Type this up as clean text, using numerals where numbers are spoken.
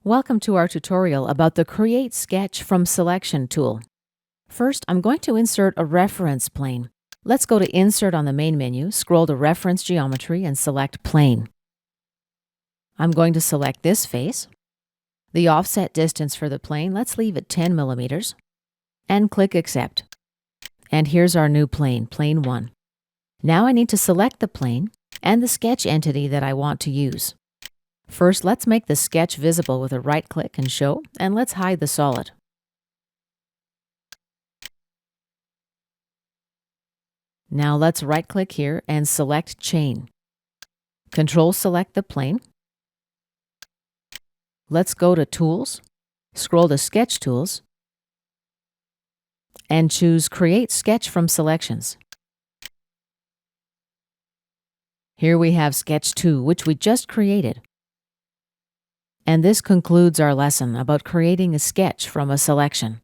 Welcome to our tutorial about the Create Sketch from Selection tool. First, I'm going to insert a reference plane. Let's go to Insert on the main menu, scroll to Reference Geometry, and select Plane. I'm going to select this face. The offset distance for the plane, let's leave it 10 millimeters, and click Accept. And here's our new plane, Plane 1. Now I need to select the plane and the sketch entity that I want to use. First, let's make the sketch visible with a right-click and Show, and let's hide the solid. Now let's right-click here and select Chain. Control-select the plane. Let's go to Tools, scroll to Sketch Tools, and choose Create Sketch from Selections. Here we have Sketch 2, which we just created. And this concludes our lesson about creating a sketch from a selection.